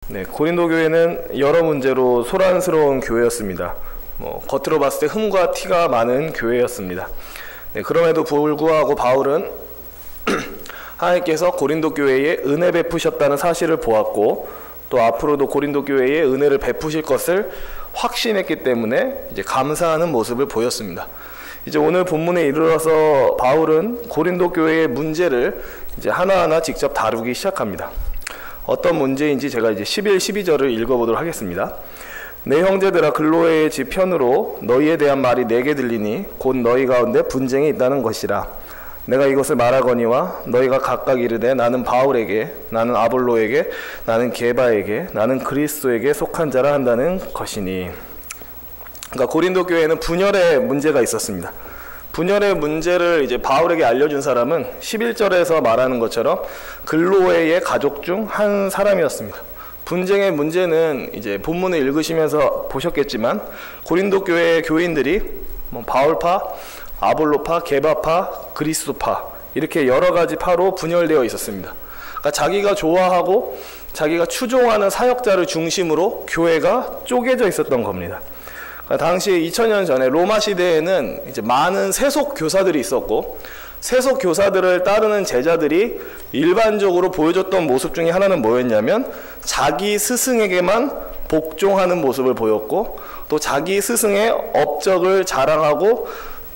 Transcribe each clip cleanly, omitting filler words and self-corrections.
네, 고린도 교회는 여러 문제로 소란스러운 교회였습니다. 겉으로 봤을 때 흠과 티가 많은 교회였습니다. 네, 그럼에도 불구하고 바울은 하나님께서 고린도 교회에 은혜 베푸셨다는 사실을 보았고, 또 앞으로도 고린도 교회에 은혜를 베푸실 것을 확신했기 때문에 이제 감사하는 모습을 보였습니다. 이제 오늘 본문에 이르러서 바울은 고린도 교회의 문제를 이제 하나하나 직접 다루기 시작합니다. 어떤 문제인지 제가 이제 11, 12절을 읽어보도록 하겠습니다. 내 형제들아, 글로에의 집 편으로 너희에 대한 말이 내게 들리니 곧 너희 가운데 분쟁이 있다는 것이라. 내가 이것을 말하거니와 너희가 각각 이르되 나는 바울에게, 나는 아볼로에게, 나는 게바에게, 나는 그리스도에게 속한 자라 한다는 것이니. 그러니까 고린도 교회에는 분열의 문제가 있었습니다. 분열의 문제를 이제 바울에게 알려준 사람은 11절에서 말하는 것처럼 글로에의 가족 중 한 사람이었습니다. 분쟁의 문제는 이제 본문을 읽으시면서 보셨겠지만 고린도 교회의 교인들이 바울파, 아볼로파, 게바파, 그리스도파 이렇게 여러 가지 파로 분열되어 있었습니다. 그러니까 자기가 좋아하고 자기가 추종하는 사역자를 중심으로 교회가 쪼개져 있었던 겁니다. 당시 2000년 전에 로마 시대에는 이제 많은 세속 교사들이 있었고, 세속 교사들을 따르는 제자들이 일반적으로 보여줬던 모습 중에 하나는 뭐였냐면 자기 스승에게만 복종하는 모습을 보였고, 또 자기 스승의 업적을 자랑하고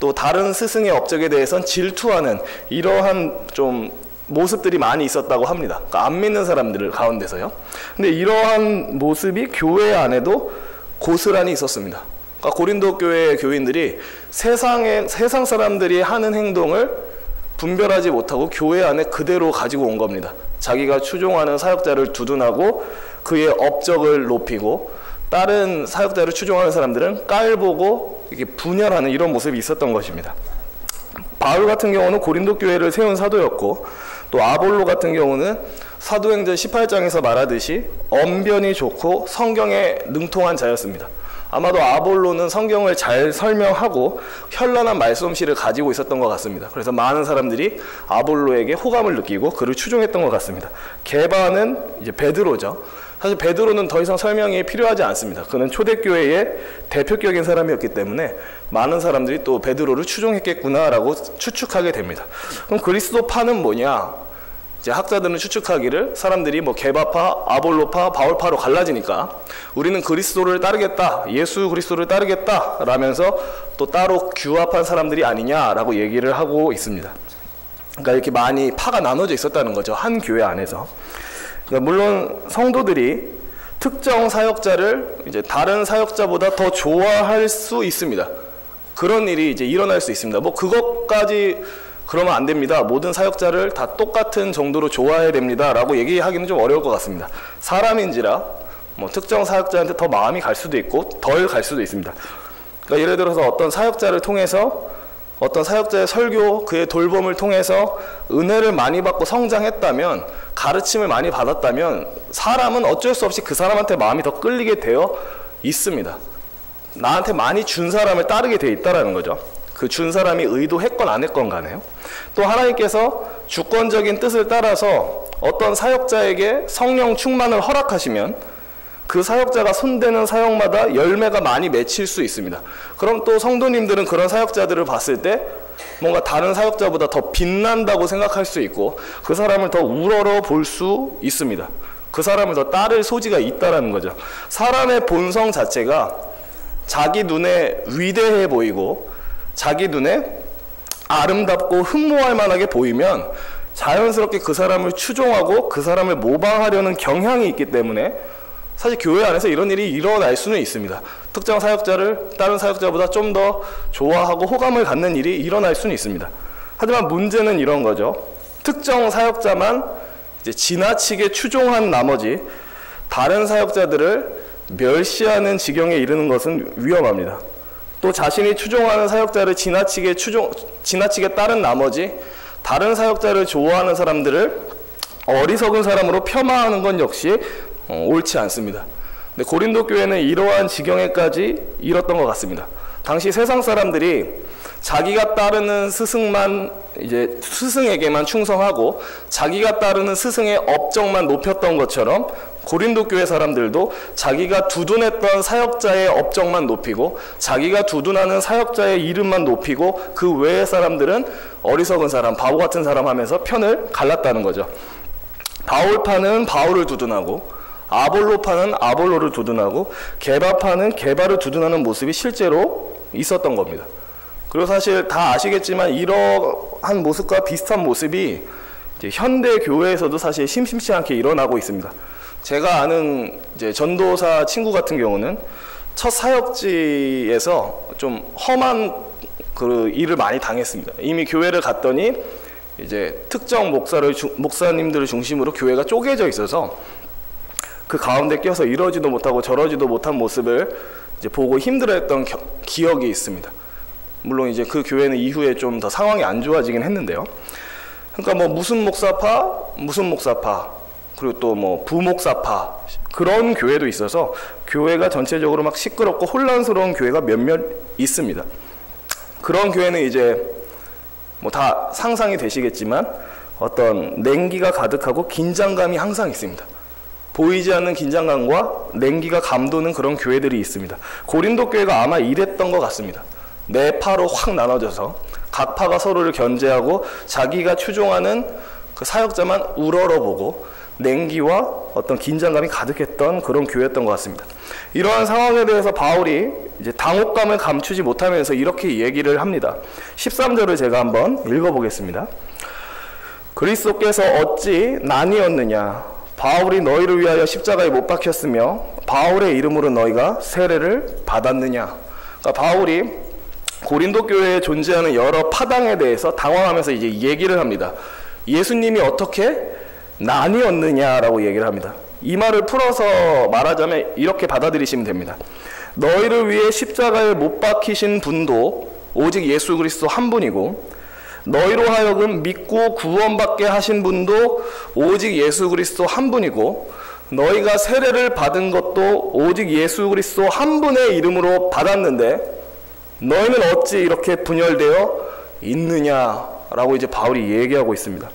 또 다른 스승의 업적에 대해서는 질투하는 이러한 좀 모습들이 많이 있었다고 합니다. 그러니까 안 믿는 사람들 가운데서요. 근데 이러한 모습이 교회 안에도 고스란히 있었습니다. 그러니까 고린도 교회의 교인들이 세상 사람들이 하는 행동을 분별하지 못하고 교회 안에 그대로 가지고 온 겁니다. 자기가 추종하는 사역자를 두둔하고 그의 업적을 높이고, 다른 사역자를 추종하는 사람들은 깔보고 이렇게 분열하는 이런 모습이 있었던 것입니다. 바울 같은 경우는 고린도 교회를 세운 사도였고, 또 아볼로 같은 경우는 사도행전 18장에서 말하듯이 언변이 좋고 성경에 능통한 자였습니다. 아마도 아볼로는 성경을 잘 설명하고 현란한 말솜씨를 가지고 있었던 것 같습니다. 그래서 많은 사람들이 아볼로에게 호감을 느끼고 그를 추종했던 것 같습니다. 게바는 이제 베드로죠. 사실 베드로는 더 이상 설명이 필요하지 않습니다. 그는 초대교회의 대표격인 사람이었기 때문에 많은 사람들이 또 베드로를 추종했겠구나라고 추측하게 됩니다. 그럼 그리스도파는 뭐냐? 이제 학자들은 추측하기를 사람들이 게바파, 아볼로파, 바울파로 갈라지니까 우리는 그리스도를 따르겠다, 예수 그리스도를 따르겠다 라면서 또 따로 규합한 사람들이 아니냐라고 얘기를 하고 있습니다. 그러니까 이렇게 많이 파가 나눠져 있었다는 거죠, 한 교회 안에서. 그러니까 물론 성도들이 특정 사역자를 이제 다른 사역자보다 더 좋아할 수 있습니다. 그런 일이 이제 일어날 수 있습니다. 그것까지 그러면 안 됩니다. 모든 사역자를 다 똑같은 정도로 좋아해야 됩니다 라고 얘기하기는 좀 어려울 것 같습니다. 사람인지라 특정 사역자한테 더 마음이 갈 수도 있고 덜 갈 수도 있습니다. 그러니까 예를 들어서 어떤 사역자를 통해서, 어떤 사역자의 설교, 그의 돌봄을 통해서 은혜를 많이 받고 성장했다면, 가르침을 많이 받았다면 사람은 어쩔 수 없이 그 사람한테 마음이 더 끌리게 되어 있습니다. 나한테 많이 준 사람을 따르게 되어 있다는 거죠. 그 준 사람이 의도했건 안 했건 간에요. 또 하나님께서 주권적인 뜻을 따라서 어떤 사역자에게 성령 충만을 허락하시면 그 사역자가 손대는 사역마다 열매가 많이 맺힐 수 있습니다. 그럼 또 성도님들은 그런 사역자들을 봤을 때 뭔가 다른 사역자보다 더 빛난다고 생각할 수 있고, 그 사람을 더 우러러 볼 수 있습니다. 그 사람을 더 따를 소지가 있다는 거죠. 사람의 본성 자체가 자기 눈에 위대해 보이고 자기 눈에 아름답고 흠모할 만하게 보이면 자연스럽게 그 사람을 추종하고 그 사람을 모방하려는 경향이 있기 때문에 사실 교회 안에서 이런 일이 일어날 수는 있습니다. 특정 사역자를 다른 사역자보다 좀 더 좋아하고 호감을 갖는 일이 일어날 수는 있습니다. 하지만 문제는 이런 거죠. 특정 사역자만 이제 지나치게 추종한 나머지 다른 사역자들을 멸시하는 지경에 이르는 것은 위험합니다. 또 자신이 추종하는 사역자를 지나치게 따른 나머지 다른 사역자를 좋아하는 사람들을 어리석은 사람으로 폄하하는 건 역시 옳지 않습니다. 근데 고린도 교회는 이러한 지경에까지 이뤘던 것 같습니다. 당시 세상 사람들이 자기가 따르는 스승만 이제 스승에게만 충성하고 자기가 따르는 스승의 업적만 높였던 것처럼 고린도 교회 사람들도 자기가 두둔했던 사역자의 업적만 높이고 자기가 두둔하는 사역자의 이름만 높이고 그 외의 사람들은 어리석은 사람, 바보 같은 사람 하면서 편을 갈랐다는 거죠. 바울파는 바울을 두둔하고 아볼로파는 아볼로를 두둔하고 게바파는 게바를 두둔하는 모습이 실제로 있었던 겁니다. 그리고 사실 다 아시겠지만 이러한 모습과 비슷한 모습이 이제 현대 교회에서도 사실 심심치 않게 일어나고 있습니다. 제가 아는 이제 전도사 친구 같은 경우는 첫 사역지에서 좀 험한 그 일을 많이 당했습니다. 이미 교회를 갔더니 이제 특정 목사님들을 중심으로 교회가 쪼개져 있어서 그 가운데 껴서 이러지도 못하고 저러지도 못한 모습을 이제 보고 힘들어했던 기억이 있습니다. 물론 이제 그 교회는 이후에 좀 더 상황이 안 좋아지긴 했는데요. 그러니까 뭐 무슨 목사파, 그리고 또 뭐 부목사파 그런 교회도 있어서 교회가 전체적으로 막 시끄럽고 혼란스러운 교회가 몇몇 있습니다. 그런 교회는 이제 뭐 다 상상이 되시겠지만 어떤 냉기가 가득하고 긴장감이 항상 있습니다. 보이지 않는 긴장감과 냉기가 감도는 그런 교회들이 있습니다. 고린도 교회가 아마 이랬던 것 같습니다. 네 파로 확 나눠져서 각 파가 서로를 견제하고 자기가 추종하는 그 사역자만 우러러보고 냉기와 어떤 긴장감이 가득했던 그런 교회였던 것 같습니다. 이러한 상황에 대해서 바울이 이제 당혹감을 감추지 못하면서 이렇게 얘기를 합니다. 13절을 제가 한번 읽어보겠습니다. 그리스도께서 어찌 나뉘었느냐? 바울이 너희를 위하여 십자가에 못 박혔으며 바울의 이름으로 너희가 세례를 받았느냐? 그러니까 바울이 고린도 교회에 존재하는 여러 파당에 대해서 당황하면서 이제 얘기를 합니다. 예수님이 어떻게 나뉘었느냐라고 얘기를 합니다. 이 말을 풀어서 말하자면 이렇게 받아들이시면 됩니다. 너희를 위해 십자가에 못 박히신 분도 오직 예수 그리스도 한 분이고 너희로 하여금 믿고 구원받게 하신 분도 오직 예수 그리스도 한 분이고 너희가 세례를 받은 것도 오직 예수 그리스도 한 분의 이름으로 받았는데 너희는 어찌 이렇게 분열되어 있느냐라고 이제 바울이 얘기하고 있습니다.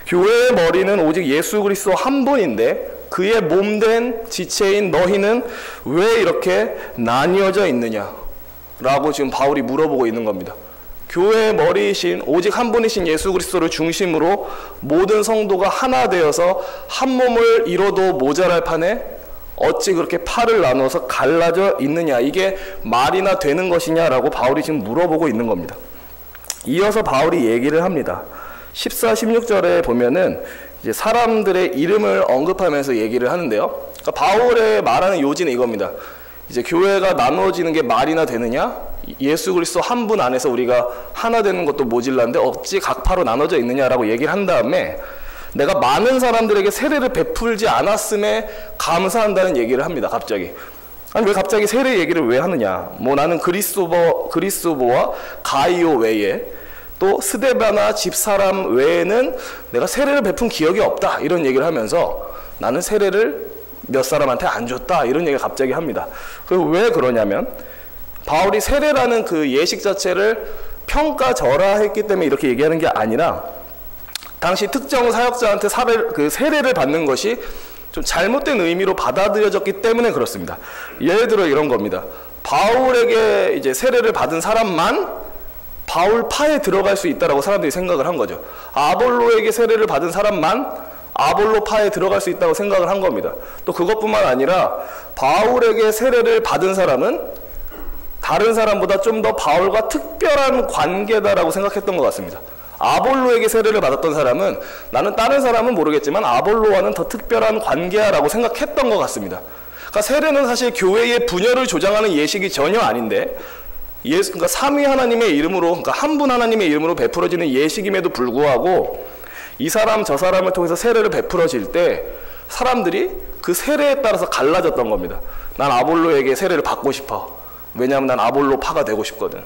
교회의 머리는 오직 예수 그리스도 한 분인데 그의 몸된 지체인 너희는 왜 이렇게 나뉘어져 있느냐라고 지금 바울이 물어보고 있는 겁니다. 교회의 머리이신 오직 한 분이신 예수 그리스도를 중심으로 모든 성도가 하나 되어서 한 몸을 이뤄도 모자랄 판에 어찌 그렇게 팔을 나눠서 갈라져 있느냐, 이게 말이나 되는 것이냐라고 바울이 지금 물어보고 있는 겁니다. 이어서 바울이 얘기를 합니다. 14, 16절에 보면은 이제 사람들의 이름을 언급하면서 얘기를 하는데요. 그러니까 바울의 말하는 요지는 이겁니다. 이제 교회가 나누어지는 게 말이나 되느냐? 예수 그리스도 한 분 안에서 우리가 하나 되는 것도 모질란데 어찌 각파로 나눠져 있느냐라고 얘기를 한 다음에 내가 많은 사람들에게 세례를 베풀지 않았음에 감사한다는 얘기를 합니다. 갑자기. 아니 왜 갑자기 세례 얘기를 왜 하느냐? 뭐 나는 그리스도보와 가이오 외에 또 스데바나 집사람 외에는 내가 세례를 베푼 기억이 없다, 이런 얘기를 하면서 나는 세례를 몇 사람한테 안 줬다, 이런 얘기를 갑자기 합니다. 그리고 왜 그러냐면 바울이 세례라는 그 예식 자체를 평가절하했기 때문에 이렇게 얘기하는 게 아니라 당시 특정 사역자한테 세례를 받는 것이 좀 잘못된 의미로 받아들여졌기 때문에 그렇습니다. 예를 들어 이런 겁니다. 바울에게 이제 세례를 받은 사람만 바울파에 들어갈 수 있다라고 사람들이 생각을 한 거죠. 아볼로에게 세례를 받은 사람만 아볼로파에 들어갈 수 있다고 생각을 한 겁니다. 또 그것뿐만 아니라 바울에게 세례를 받은 사람은 다른 사람보다 좀 더 바울과 특별한 관계다라고 생각했던 것 같습니다. 아볼로에게 세례를 받았던 사람은 나는 다른 사람은 모르겠지만 아볼로와는 더 특별한 관계야라고 생각했던 것 같습니다. 그러니까 세례는 사실 교회의 분열을 조장하는 예식이 전혀 아닌데 그러니까 삼위 하나님의 이름으로, 그러니까 한 분 하나님의 이름으로 베풀어지는 예식임에도 불구하고 이 사람 저 사람을 통해서 세례를 베풀어질 때 사람들이 그 세례에 따라서 갈라졌던 겁니다. 난 아볼로에게 세례를 받고 싶어. 왜냐하면 난 아볼로 파가 되고 싶거든.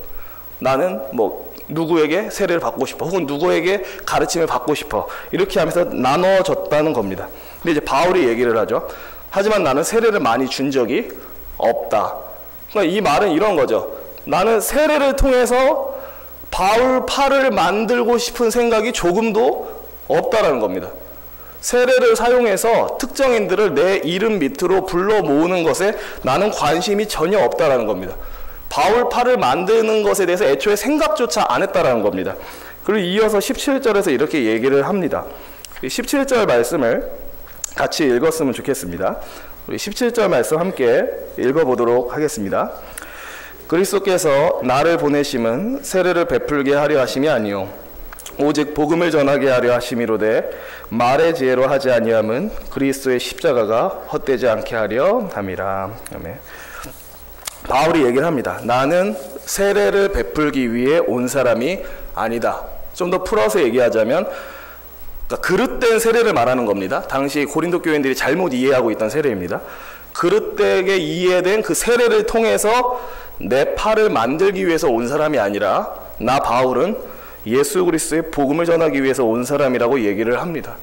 나는 뭐 누구에게 세례를 받고 싶어. 혹은 누구에게 가르침을 받고 싶어. 이렇게 하면서 나눠졌다는 겁니다. 근데 이제 바울이 얘기를 하죠. 하지만 나는 세례를 많이 준 적이 없다. 그러니까 이 말은 이런 거죠. 나는 세례를 통해서 바울 팔을 만들고 싶은 생각이 조금도 없다라는 겁니다. 세례를 사용해서 특정인들을 내 이름 밑으로 불러 모으는 것에 나는 관심이 전혀 없다라는 겁니다. 바울 팔을 만드는 것에 대해서 애초에 생각조차 안 했다라는 겁니다. 그리고 이어서 17절에서 이렇게 얘기를 합니다. 17절 말씀을 같이 읽었으면 좋겠습니다. 우리 17절 말씀 함께 읽어보도록 하겠습니다. 그리스도께서 나를 보내심은 세례를 베풀게 하려 하심이 아니요 오직 복음을 전하게 하려 하심이로되 말의 지혜로 하지 아니함은 그리스도의 십자가가 헛되지 않게 하려 함이라. 아멘. 바울이 얘기를 합니다. 나는 세례를 베풀기 위해 온 사람이 아니다. 좀 더 풀어서 얘기하자면 그러니까 그릇된 세례를 말하는 겁니다. 당시 고린도 교인들이 잘못 이해하고 있던 세례입니다. 그릇되게 이해된 그 세례를 통해서 내 팔을 만들기 위해서 온 사람이 아니라 나 바울은 예수 그리스도의 복음을 전하기 위해서 온 사람이라고 얘기를 합니다.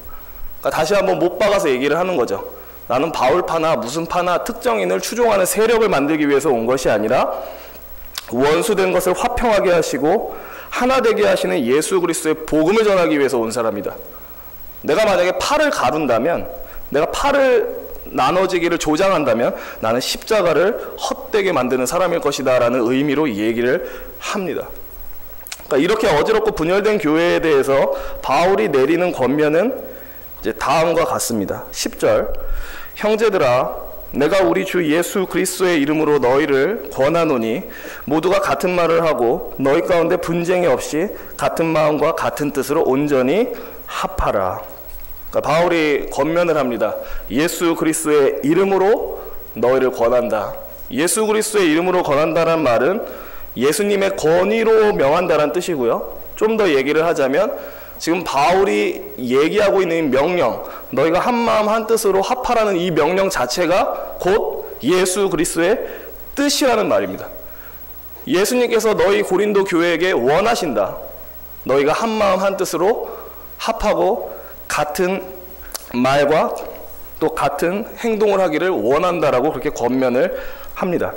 그러니까 다시 한번 못 박아서 얘기를 하는 거죠. 나는 바울파나 무슨 파나 특정인을 추종하는 세력을 만들기 위해서 온 것이 아니라 원수된 것을 화평하게 하시고 하나 되게 하시는 예수 그리스도의 복음을 전하기 위해서 온 사람이다. 내가 만약에 팔을 가룬다면, 내가 팔을 나눠지기를 조장한다면 나는 십자가를 헛되게 만드는 사람일 것이다 라는 의미로 얘기를 합니다. 그러니까 이렇게 어지럽고 분열된 교회에 대해서 바울이 내리는 권면은 이제 다음과 같습니다. 10절 형제들아 내가 우리 주 예수 그리스도의 이름으로 너희를 권하노니 모두가 같은 말을 하고 너희 가운데 분쟁이 없이 같은 마음과 같은 뜻으로 온전히 합하라. 그러니까 바울이 권면을 합니다. 예수 그리스도의 이름으로 너희를 권한다. 예수 그리스도의 이름으로 권한다는 말은 예수님의 권위로 명한다는 뜻이고요. 좀 더 얘기를 하자면 지금 바울이 얘기하고 있는 명령, 너희가 한 마음 한 뜻으로 합하라는 이 명령 자체가 곧 예수 그리스도의 뜻이라는 말입니다. 예수님께서 너희 고린도 교회에게 원하신다. 너희가 한 마음 한 뜻으로 합하고 같은 말과 또 같은 행동을 하기를 원한다라고 그렇게 권면을 합니다.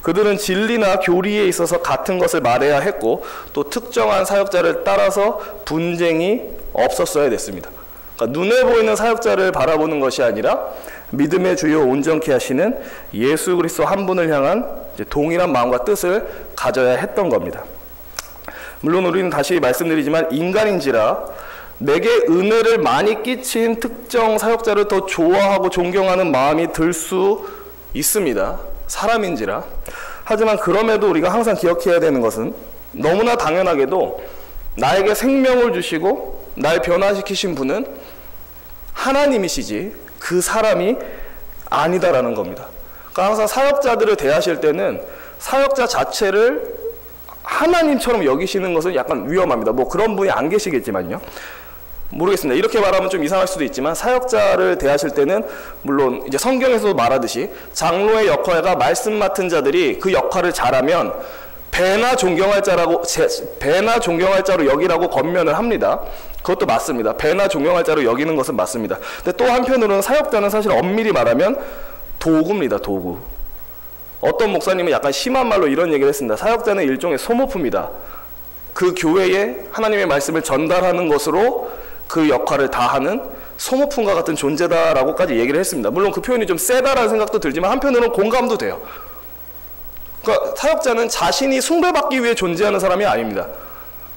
그들은 진리나 교리에 있어서 같은 것을 말해야 했고 또 특정한 사역자를 따라서 분쟁이 없었어야 됐습니다. 그러니까 눈에 보이는 사역자를 바라보는 것이 아니라 믿음의 주요 온전케 하시는 예수 그리스도 한 분을 향한 동일한 마음과 뜻을 가져야 했던 겁니다. 물론 우리는 다시 말씀드리지만 인간인지라 내게 은혜를 많이 끼친 특정 사역자를 더 좋아하고 존경하는 마음이 들 수 있습니다. 사람인지라. 하지만 그럼에도 우리가 항상 기억해야 되는 것은 너무나 당연하게도 나에게 생명을 주시고 날 변화시키신 분은 하나님이시지 그 사람이 아니다라는 겁니다. 그러니까 항상 사역자들을 대하실 때는 사역자 자체를 하나님처럼 여기시는 것은 약간 위험합니다. 뭐 그런 분이 안 계시겠지만요. 모르겠습니다. 이렇게 말하면 좀 이상할 수도 있지만 사역자를 대하실 때는 물론 이제 성경에서도 말하듯이 장로의 역할과 말씀 맡은 자들이 그 역할을 잘하면 배나 존경할 자로 여기라고 권면을 합니다. 그것도 맞습니다. 배나 존경할 자로 여기는 것은 맞습니다. 근데 또 한편으로는 사역자는 사실 엄밀히 말하면 도구입니다. 도구. 어떤 목사님은 약간 심한 말로 이런 얘기를 했습니다. 사역자는 일종의 소모품이다. 그 교회에 하나님의 말씀을 전달하는 것으로 그 역할을 다하는 소모품과 같은 존재다라고까지 얘기를 했습니다. 물론 그 표현이 좀 세다라는 생각도 들지만 한편으로는 공감도 돼요. 그러니까 사역자는 자신이 숭배받기 위해 존재하는 사람이 아닙니다.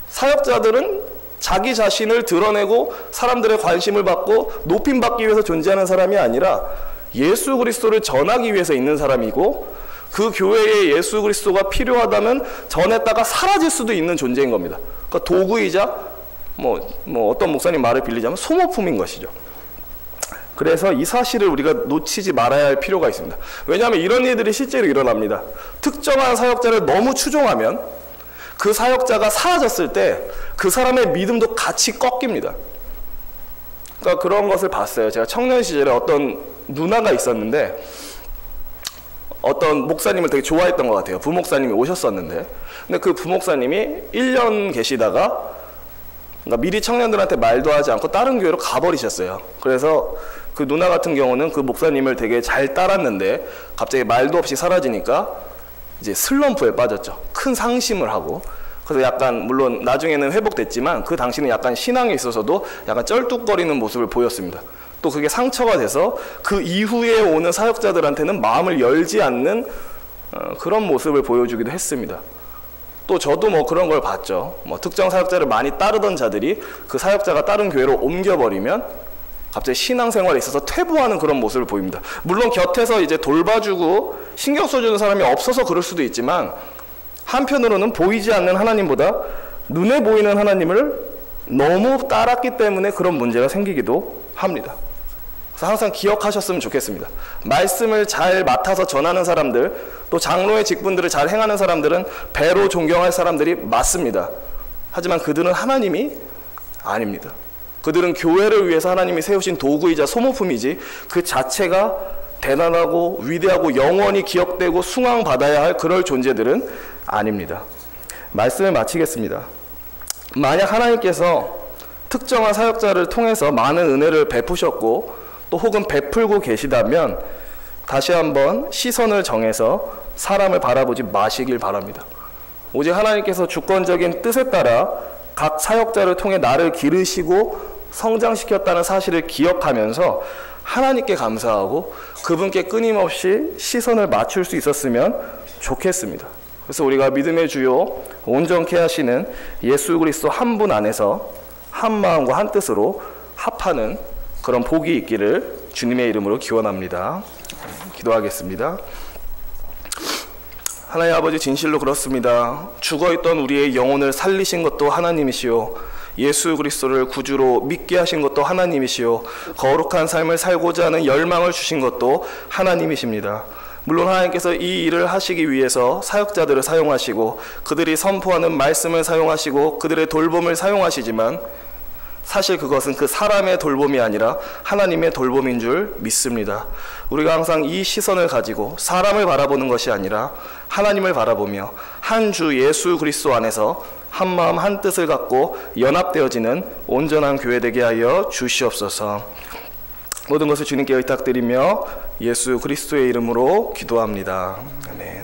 사역자들은 자기 자신을 드러내고 사람들의 관심을 받고 높임받기 위해서 존재하는 사람이 아니라 예수 그리스도를 전하기 위해서 있는 사람이고 그 교회에 예수 그리스도가 필요하다면 전했다가 사라질 수도 있는 존재인 겁니다. 그러니까 도구이자 뭐 어떤 목사님 말을 빌리자면 소모품인 것이죠. 그래서 이 사실을 우리가 놓치지 말아야 할 필요가 있습니다. 왜냐하면 이런 일들이 실제로 일어납니다. 특정한 사역자를 너무 추종하면 그 사역자가 사라졌을 때 그 사람의 믿음도 같이 꺾입니다. 그러니까 그런 것을 봤어요. 제가 청년 시절에 어떤 누나가 있었는데 어떤 목사님을 되게 좋아했던 것 같아요. 부목사님이 오셨었는데 근데 그 부목사님이 1년 계시다가 그러니까 미리 청년들한테 말도 하지 않고 다른 교회로 가버리셨어요. 그래서 그 누나 같은 경우는 그 목사님을 되게 잘 따랐는데 갑자기 말도 없이 사라지니까 이제 슬럼프에 빠졌죠. 큰 상심을 하고 그래서 약간 물론 나중에는 회복됐지만 그 당시는 약간 신앙에 있어서도 약간 쩔뚝거리는 모습을 보였습니다. 또 그게 상처가 돼서 그 이후에 오는 사역자들한테는 마음을 열지 않는 그런 모습을 보여주기도 했습니다. 또 저도 뭐 그런 걸 봤죠. 뭐 특정 사역자를 많이 따르던 자들이 그 사역자가 다른 교회로 옮겨버리면 갑자기 신앙생활에 있어서 퇴보하는 그런 모습을 보입니다. 물론 곁에서 이제 돌봐주고 신경 써주는 사람이 없어서 그럴 수도 있지만 한편으로는 보이지 않는 하나님보다 눈에 보이는 하나님을 너무 따랐기 때문에 그런 문제가 생기기도 합니다. 그래서 항상 기억하셨으면 좋겠습니다. 말씀을 잘 맡아서 전하는 사람들, 또 장로의 직분들을 잘 행하는 사람들은 배로 존경할 사람들이 맞습니다. 하지만 그들은 하나님이 아닙니다. 그들은 교회를 위해서 하나님이 세우신 도구이자 소모품이지 그 자체가 대단하고 위대하고 영원히 기억되고 숭앙받아야 할 그럴 존재들은 아닙니다. 말씀을 마치겠습니다. 만약 하나님께서 특정한 사역자를 통해서 많은 은혜를 베푸셨고 또 혹은 베풀고 계시다면 다시 한번 시선을 정해서 사람을 바라보지 마시길 바랍니다. 오직 하나님께서 주권적인 뜻에 따라 각 사역자를 통해 나를 기르시고 성장시켰다는 사실을 기억하면서 하나님께 감사하고 그분께 끊임없이 시선을 맞출 수 있었으면 좋겠습니다. 그래서 우리가 믿음의 주요 온전케 하시는 예수 그리스도 한 분 안에서 한 마음과 한 뜻으로 합하는 그런 복이 있기를 주님의 이름으로 기원합니다. 기도하겠습니다. 하나님 아버지, 진실로 그렇습니다. 죽어있던 우리의 영혼을 살리신 것도 하나님이시오, 예수 그리스도를 구주로 믿게 하신 것도 하나님이시오, 거룩한 삶을 살고자 하는 열망을 주신 것도 하나님이십니다. 물론 하나님께서 이 일을 하시기 위해서 사역자들을 사용하시고 그들이 선포하는 말씀을 사용하시고 그들의 돌봄을 사용하시지만 사실 그것은 그 사람의 돌봄이 아니라 하나님의 돌봄인 줄 믿습니다. 우리가 항상 이 시선을 가지고 사람을 바라보는 것이 아니라 하나님을 바라보며 한 주 예수 그리스도 안에서 한 마음 한 뜻을 갖고 연합되어지는 온전한 교회 되게 하여 주시옵소서. 모든 것을 주님께 의탁드리며 예수 그리스도의 이름으로 기도합니다. 아멘.